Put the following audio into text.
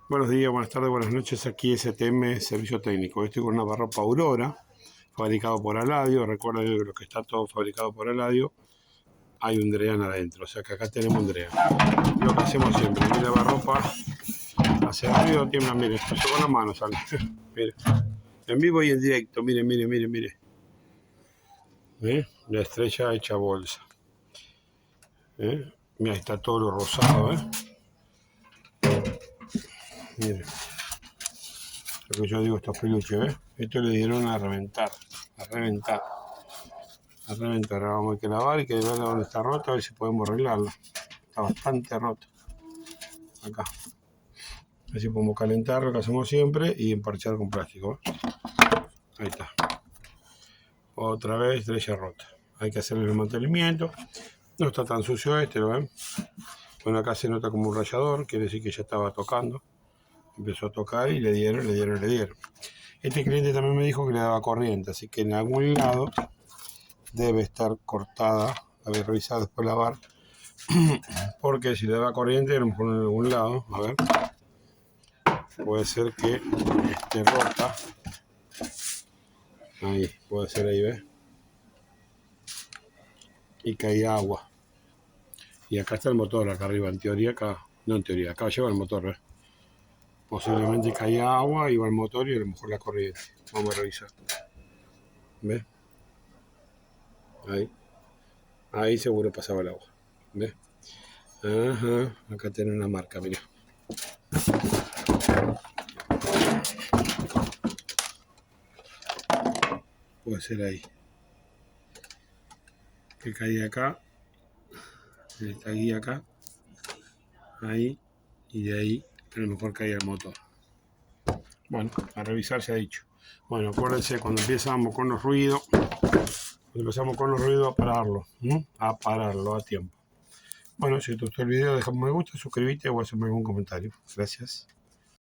Buenos días, buenas tardes, buenas noches. Aquí STM Servicio Técnico. Estoy con una barropa Aurora, fabricado por Aladio. Recuerden que lo que está todo fabricado por Aladio, hay un Drean adentro. O sea que acá tenemos un Drean. Lo que hacemos siempre, mira la barropa, hace ruido, tiembla, mire, esto con la mano sale. Mire, en vivo y en directo, mire, mire, mire, mire. La estrella hecha bolsa. Mira, está todo lo rosado, Mire. Lo que yo digo, estos peluches, Esto le dieron a reventar, a reventar. Ahora vamos a que lavar y que ver dónde está roto, a ver si podemos arreglarlo. Está bastante roto. Acá. Así podemos calentarlo, que hacemos siempre, y emparchar con plástico. Ahí está. Otra vez estrella rota. Hay que hacerle el mantenimiento. No está tan sucio ¿lo ven? Bueno, acá se nota como un rallador, quiere decir que ya estaba tocando. Empezó a tocar y le dieron. Este cliente también me dijo que le daba corriente, así que en algún lado debe estar cortada. A ver, revisar después lavar. Porque si le da corriente, a lo mejor en algún lado, a ver, puede ser que esté rota. Ahí, puede ser ahí, ¿ves? Y caía agua. Y acá está el motor, acá arriba, en teoría, acá, no en teoría, acá lleva el motor, ¿ves? Posiblemente caía agua, iba el motor y a lo mejor la corriente. Vamos a revisar. ¿Ves? Ahí seguro pasaba el agua. ¿Ves? Ajá, acá tiene una marca, mira. Puede ser ahí. Que caía acá. Esta guía acá. Ahí. Y de ahí a lo mejor caía el motor. Bueno, a revisar se ha dicho. Bueno, acuérdense cuando empezamos con los ruidos, a pararlo. A pararlo a tiempo. Bueno, si te gustó el video, déjame un me gusta, suscríbete o hazme algún comentario. Gracias.